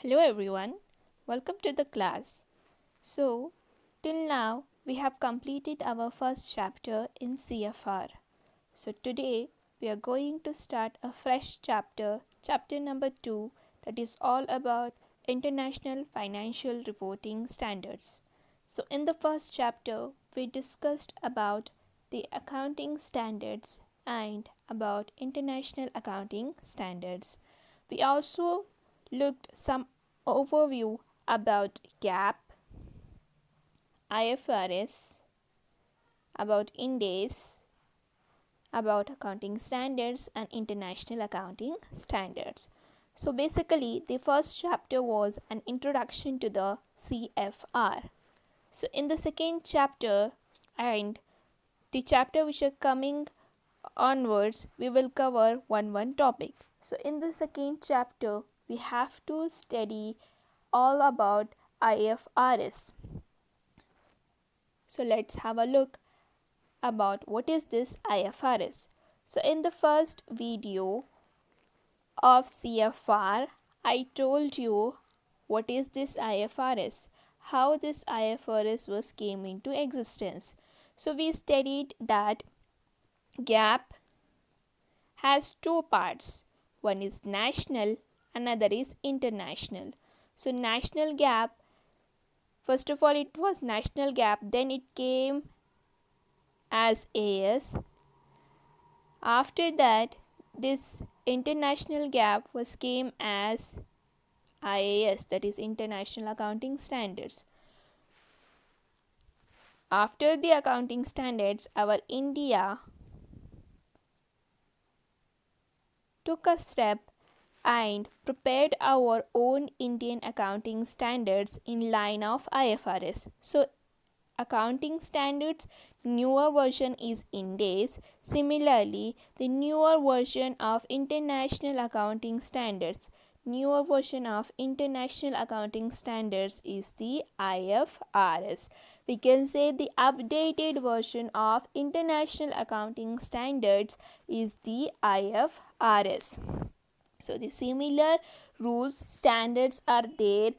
Hello everyone, welcome to the class. So, till now we have completed our first chapter in CFR. So, today we are going to start a fresh chapter, chapter number 2, that is all about International Financial Reporting Standards. So, in the first chapter, we discussed about the accounting standards and about international accounting standards. We also looked some overview about GAAP, IFRS, about Ind AS, about accounting standards and international accounting standards. So basically the first chapter was an introduction to the CFR. So in the second chapter and the chapter which are coming onwards, we will cover one topic. So in the second chapter we have to study all about IFRS. So let's have a look about what is this IFRS. So in the first video of CFR, I told you what is this IFRS, how this IFRS was came into existence. So we studied that GAAP has two parts. One is national, another is international. So national GAAP, first of all it was national GAAP, then it came as AS. After that, this international GAAP was came as IAS, that is International Accounting Standards. After the accounting standards, our India took a step and prepared our own Indian accounting standards in line of IFRS. So accounting standards newer version is Ind AS. Similarly, the newer version of international accounting standards is the IFRS. We can say the updated version of international accounting standards is the IFRS. So the similar rules, standards are there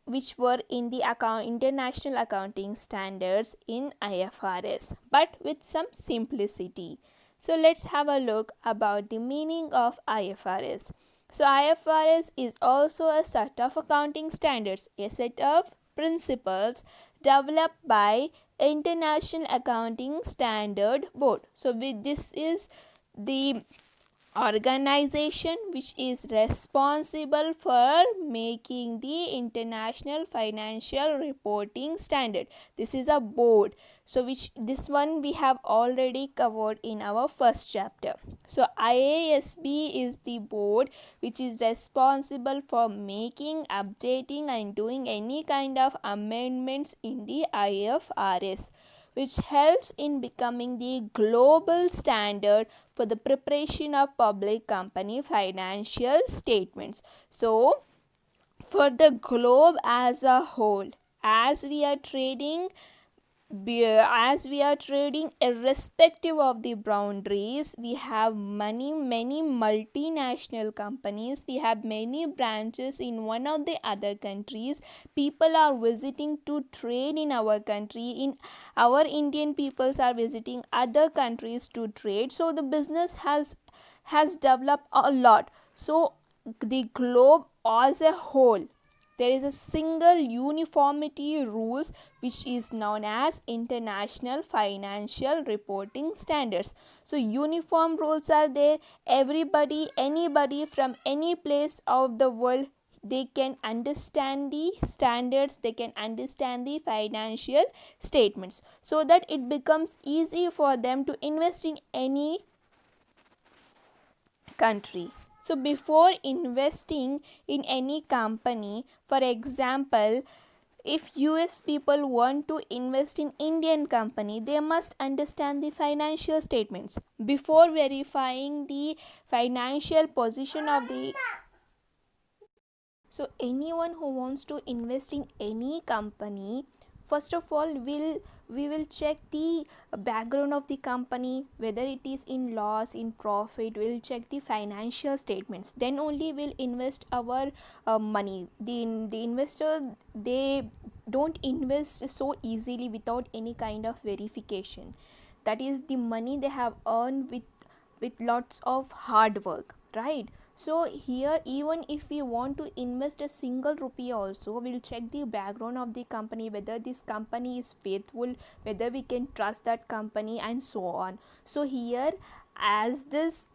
which were in the international accounting standards in IFRS, but with some simplicity. So let's have a look about the meaning of IFRS. So IFRS is also a set of accounting standards, a set of principles developed by International Accounting Standard Board. So this is the organization which is responsible for making the international financial reporting standard. This is a board, so this one we have already covered in our first chapter. So IASB is the board which is responsible for making, updating and doing any kind of amendments in the IFRS, which helps in becoming the global standard for the preparation of public company financial statements. So, for the globe as a whole, as we are trading irrespective of the boundaries, we have many multinational companies, we have many branches in one of the other countries. People are visiting to trade in our country, our Indian peoples are visiting other countries to trade. So the business has developed a lot. So the globe as a whole, there is a single uniformity rules which is known as International Financial Reporting Standards. So uniform rules are there. Anybody from any place of the world, they can understand the standards, they can understand the financial statements, so that it becomes easy for them to invest in any country. So before investing in any company, for example, if US people want to invest in Indian company, they must understand the financial statements before verifying the financial position of the. So anyone who wants to invest in any company, first of all will we will check the background of the company, whether it is in loss, in profit. We'll check the financial statements, then only we'll invest our money. The investor, they don't invest so easily without any kind of verification. That is the money they have earned with lots of hard work, right? So here, even if we want to invest a single rupee also, we'll check the background of the company, whether this company is faithful, whether we can trust that company, and so on. So here, as this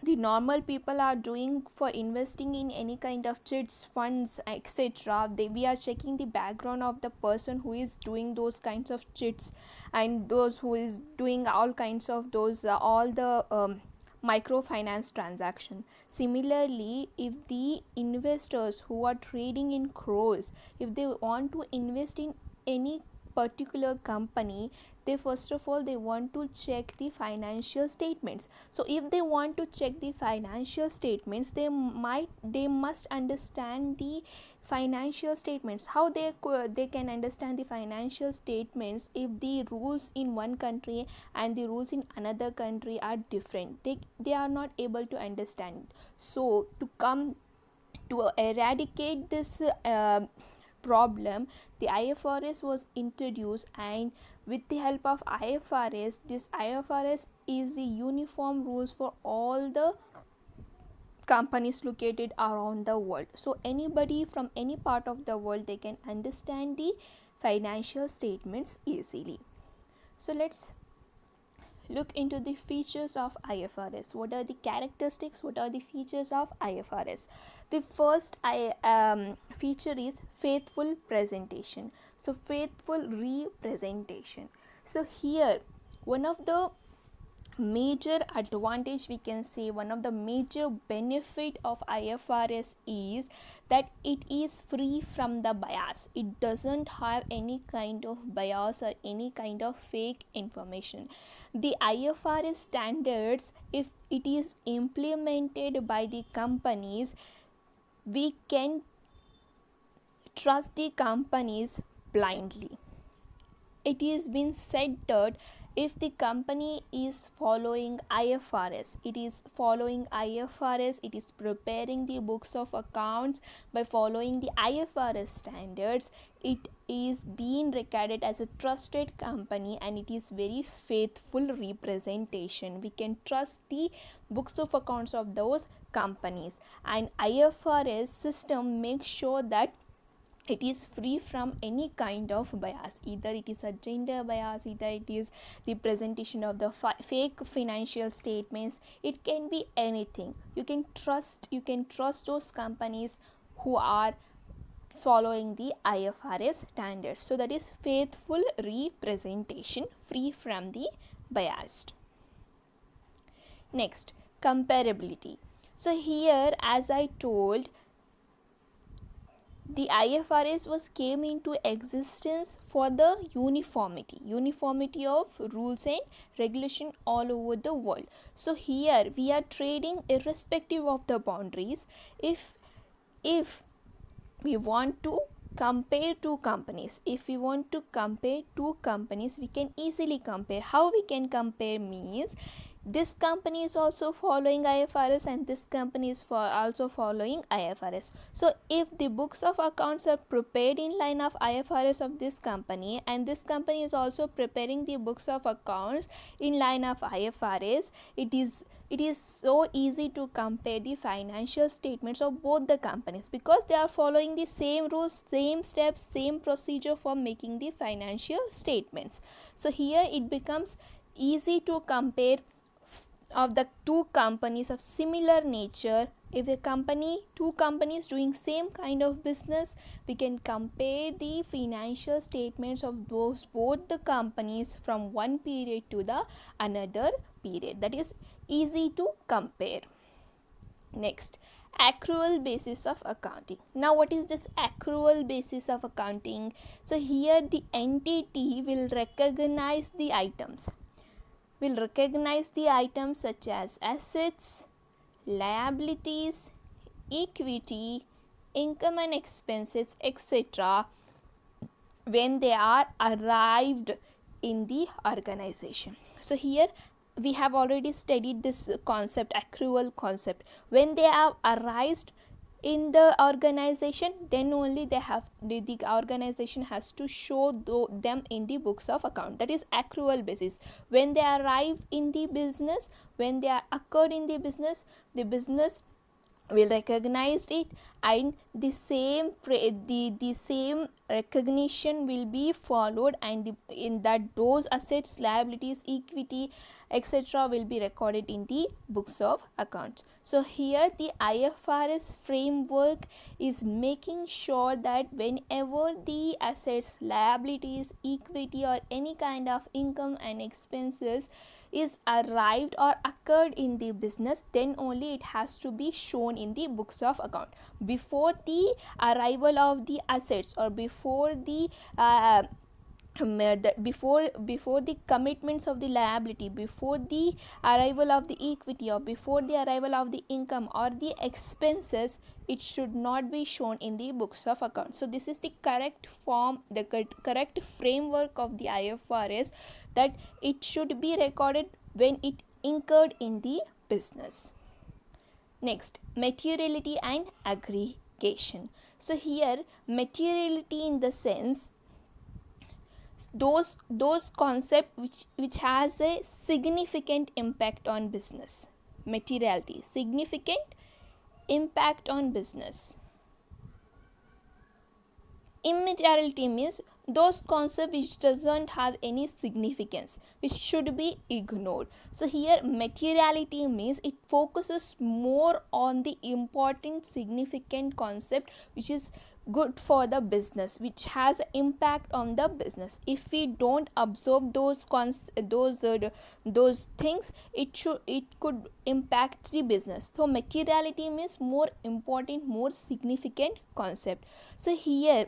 the normal people are doing for investing in any kind of chits, funds, etc., we are checking the background of the person who is doing those kinds of chits, and those who is doing all kinds of those all the microfinance transaction. Similarly, if the investors who are trading in crores, if they want to invest in any particular company, they first of all they want to check the financial statements. So if they want to check the financial statements, they must understand the financial statements. How they can understand the financial statements if the rules in one country and the rules in another country are different? They are not able to understand. So to eradicate this problem, the IFRS was introduced, and with the help of IFRS, this IFRS is the uniform rules for all the companies located around the world. So anybody from any part of the world, they can understand the financial statements easily. So let's look into the features of IFRS. What are the characteristics? What are the features of IFRS? The first feature is faithful presentation. So faithful representation. So here, one of the major advantage, we can say one of the major benefit of IFRS is that it is free from the bias. It doesn't have any kind of bias or any kind of fake information. The IFRS standards, if it is implemented by the companies, we can trust the companies blindly. It is been said that if the company is following IFRS, it is preparing the books of accounts by following the IFRS standards, it is being regarded as a trusted company, and it is very faithful representation. We can trust the books of accounts of those companies, and IFRS system makes sure that it is free from any kind of bias. Either it is a gender bias, either it is the presentation of the fake financial statements. It can be anything. You can trust those companies who are following the IFRS standards. So that is faithful representation, free from the biased. Next, comparability. So here, as I told, the IFRS was came into existence for the uniformity of rules and regulation all over the world. So here we are trading irrespective of the boundaries. If we want to compare two companies, we can easily compare. How we can compare means, this company is also following IFRS and this company is also following IFRS. So if the books of accounts are prepared in line of IFRS of this company, and this company is also preparing the books of accounts in line of IFRS, it is so easy to compare the financial statements of both the companies, because they are following the same rules, same steps, same procedure for making the financial statements. So here it becomes easy to compare of the two companies of similar nature. If two companies doing same kind of business, we can compare the financial statements of both the companies from one period to the another period. That is easy to compare. Next, accrual basis of accounting. Now what is this accrual basis of accounting? So here the entity will recognize the items such as assets, liabilities, equity, income and expenses, etc., when they are arrived in the organization. So here we have already studied this concept, accrual concept. When they have arisen in the organization, then only the organization has to show them in the books of account. That is accrual basis. When they arrive in the business, when they are occurred in the business will recognize it, and the same recognition will be followed, and in that those assets, liabilities, equity, etc. will be recorded in the books of accounts. So here the IFRS framework is making sure that whenever the assets, liabilities, equity, or any kind of income and expenses is arrived or occurred in the business, then only it has to be shown in the books of account. Before the arrival of the assets, or before the before the commitments of the liability, before the arrival of the equity, or before the arrival of the income or the expenses, it should not be shown in the books of accounts. So this is the correct form, the correct framework of the IFRS, that it should be recorded when it incurred in the business. Next, materiality and aggregation. So here materiality in the sense those concept which has a significant impact on business. Materiality, significant impact on business. Immateriality means those concepts which doesn't have any significance, which should be ignored. So here materiality means it focuses more on the important, significant concept which is good for the business, which has impact on the business. If we don't observe those things, it could impact the business. So materiality means more important, more significant concept. So here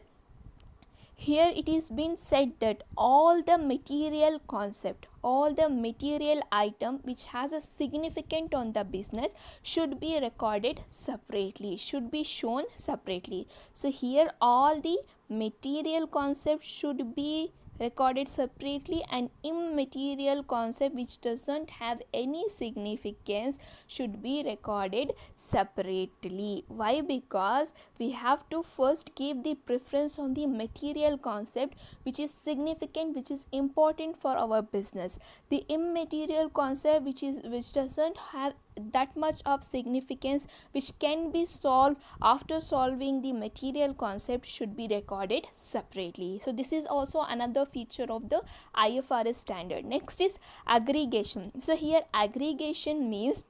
it is been said that all the material concept, all the material item which has a significant on the business should be recorded separately, should be shown separately. So here all the material concepts should be recorded separately, and immaterial concept which doesn't have any significance should be recorded separately. Why? Because we have to first give the preference on the material concept which is significant, which is important for our business. The immaterial concept which doesn't have that much of significance, which can be solved after solving the material concept, should be recorded separately. So this is also another feature of the IFRS standard. Next is aggregation. So here aggregation means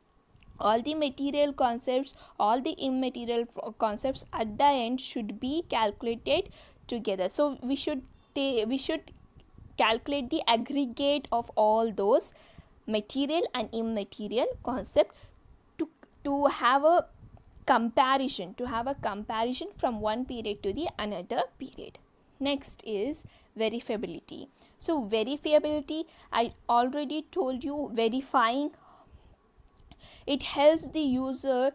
all the material concepts, all the immaterial concepts at the end should be calculated together. So we should calculate the aggregate of all those material and immaterial concept to have a comparison, from one period to the another period. Next is verifiability. So verifiability, I already told you, verifying, it helps the users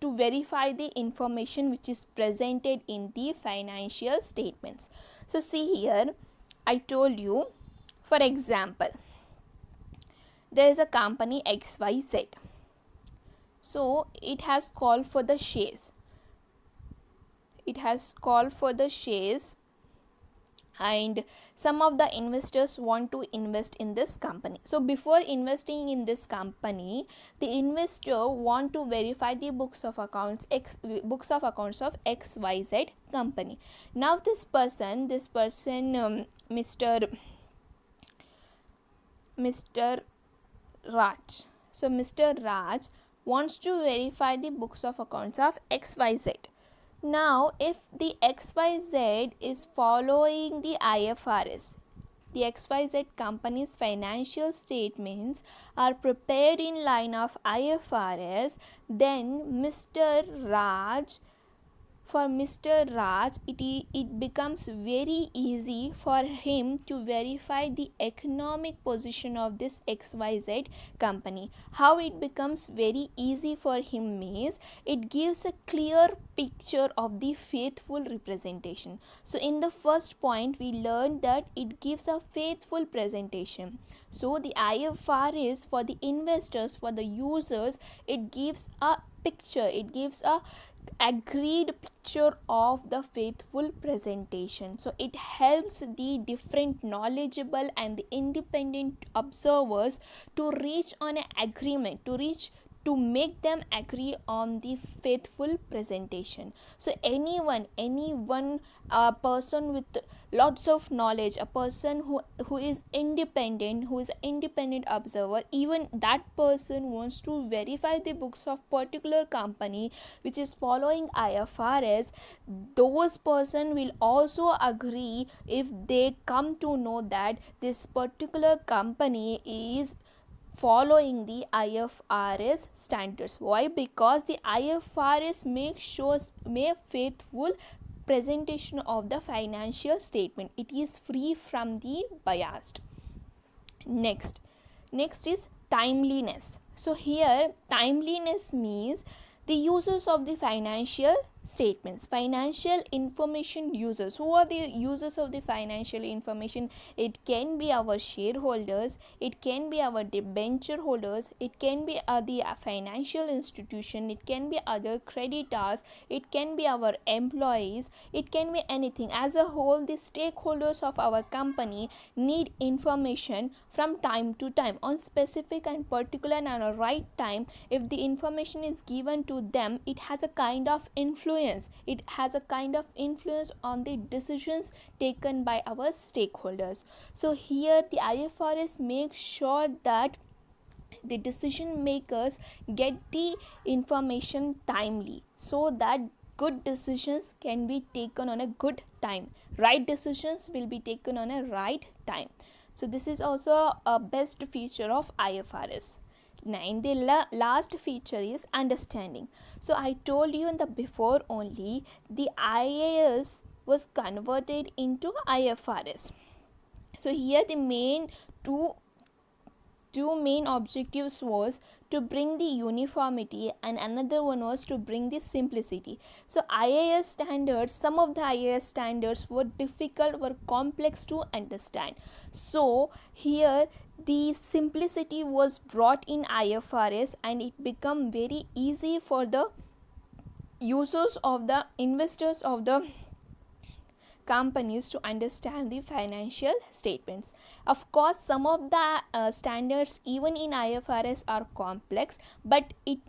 to verify the information which is presented in the financial statements. So see here, I told you, for example, there is a company XYZ. So it has called for the shares. And some of the investors want to invest in this company. So before investing in this company, the investor want to verify the books of accounts of XYZ company. Now this person Mr. Raj. So Mr. Raj wants to verify the books of accounts of XYZ. Now if the XYZ is following the IFRS, the XYZ company's financial statements are prepared in line of IFRS, then Mr. Raj for Mr. Raj, it becomes very easy for him to verify the economic position of this XYZ company. How it becomes very easy for him means it gives a clear picture of the faithful representation. So in the first point we learned that it gives a faithful presentation. So the IFRS for the investors, for the users, it gives a picture, it gives a agreed picture of the faithful presentation. So it helps the different knowledgeable and the independent observers to reach on an agreement, to make them agree on the faithful presentation. So anyone a person with lots of knowledge, a person who is independent, who is an independent observer, even that person wants to verify the books of particular company which is following IFRS, those person will also agree if they come to know that this particular company is following the IFRS standards. Why? Because the IFRS make faithful presentation of the financial statement. It is free from the biased. Next is timeliness. So here timeliness means the users of the financial statements, financial information users. Who are the users of the financial information? It can be our shareholders, it can be our debenture holders, it can be the financial institution, it can be other creditors, it can be our employees, it can be anything. As a whole, the stakeholders of our company need information from time to time on specific and particular and a right time. If the information is given to them, it has a kind of influence, it has a kind of influence on the decisions taken by our stakeholders. So here the IFRS makes sure that the decision makers get the information timely, so that good decisions can be taken on a good time, right decisions will be taken on a right time. So this is also a best feature of IFRS. Now the last feature is understanding. So I told you in the before only, the IAS was converted into IFRS. So here the main two main objectives was to bring the uniformity and another one was to bring the simplicity. So IAS standards, some of the IAS standards were difficult, were complex to understand. So here the simplicity was brought in IFRS and it became very easy for the users of the investors of the companies to understand the financial statements. Of course, some of the standards even in IFRS are complex, but it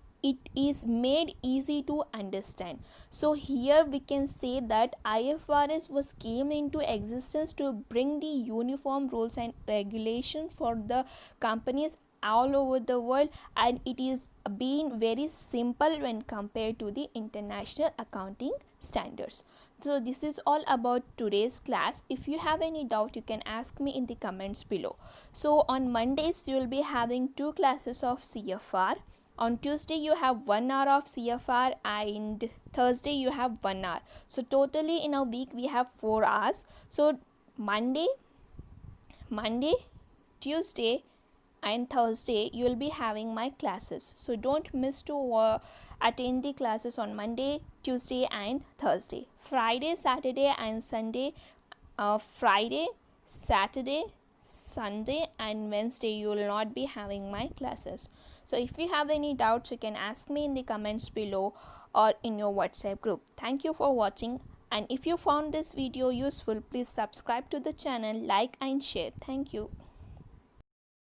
is made easy to understand. So here we can say that IFRS was came into existence to bring the uniform rules and regulation for the companies all over the world, and it is being very simple when compared to the international accounting standards. So this is all about today's class. If you have any doubt, you can ask me in the comments below. So on Mondays you will be having 2 classes of CFR. On Tuesday you have 1 hour of CFR and Thursday you have 1 hour. So totally in a week we have 4 hours. So Monday, Tuesday and Thursday you will be having my classes. So don't miss to attend the classes on Monday, Tuesday and Thursday. Friday, Saturday and Sunday, Friday, Saturday, Sunday and Wednesday you will not be having my classes. So if you have any doubts, you can ask me in the comments below or in your WhatsApp group. Thank you for watching, and if you found this video useful, please subscribe to the channel, like and share. Thank you.